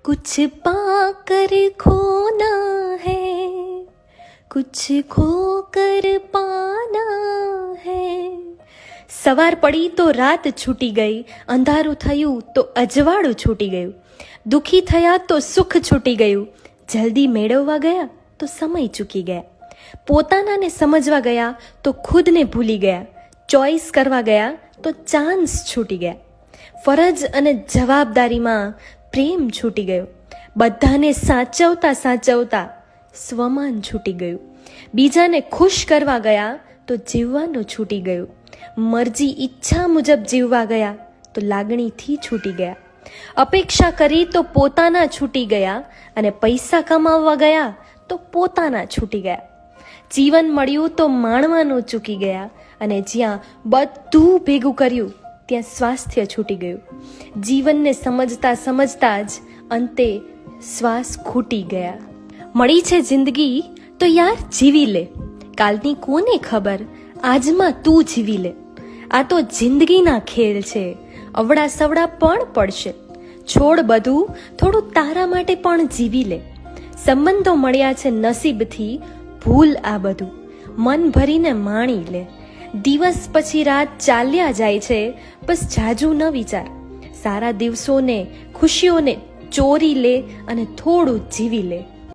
कुछ पाकर खोना है, कुछ खोकर पाना है। સવાર પડી તો રાત છૂટી ગઈ, અંધારું થયું તો અજવાળું છૂટી ગયું, દુઃખી થયા તો સુખ છૂટી ગયું, જલ્દી મેળવવા ગયા તો સમય ચૂકી ગયા, પોતાનાને સમજવા ગયા તો ખુદને ભૂલી ગયા, ચોઈસ કરવા ગયા તો ચાન્સ છૂટી ગયા, ફરજ અને જવાબદારીમાં પ્રેમ છૂટી ગયો, બધાને સાચવતા સાચવતા સ્વમાન છૂટી ગયું, બીજાને ખુશ કરવા ગયા તો જીવવાનું છૂટી ગયું, મરજી ઈચ્છા મુજબ જીવવા ગયા તો લાગણીથી છૂટી ગયા, અપેક્ષા કરી તો પોતાના છૂટી ગયા અને પૈસા કમાવવા ગયા તો પોતાના છૂટી ગયા, જીવન મળ્યું તો માણવાનું ચૂકી ગયા અને જ્યાં બધું ભેગું કર્યું ત્યાં સ્વાસ્થ્ય છૂટી ગયું, જીવનને સમજતા સમજતા જ અંતે શ્વાસ ખૂટી ગયા. મળી છે જિંદગી તો યાર જીવી લે, કાલની કોને ખબર, આજમાં તું જીવી લે. આ તો જિંદગીના ખેલ છે, અવડા સવડા પણ પડશે, છોડ બધું થોડું તારા માટે પણ જીવી લે. સંબંધો મળ્યા છે નસીબથી, ભૂલ આ બધું, મન ભરીને માણી લે. દિવસ પછી રાત ચાલ્યા જાય છે, બસ જાજુ ન વિચાર, સારા દિવસોને ખુશીઓને ચોરી લે અને થોડું જીવી લે.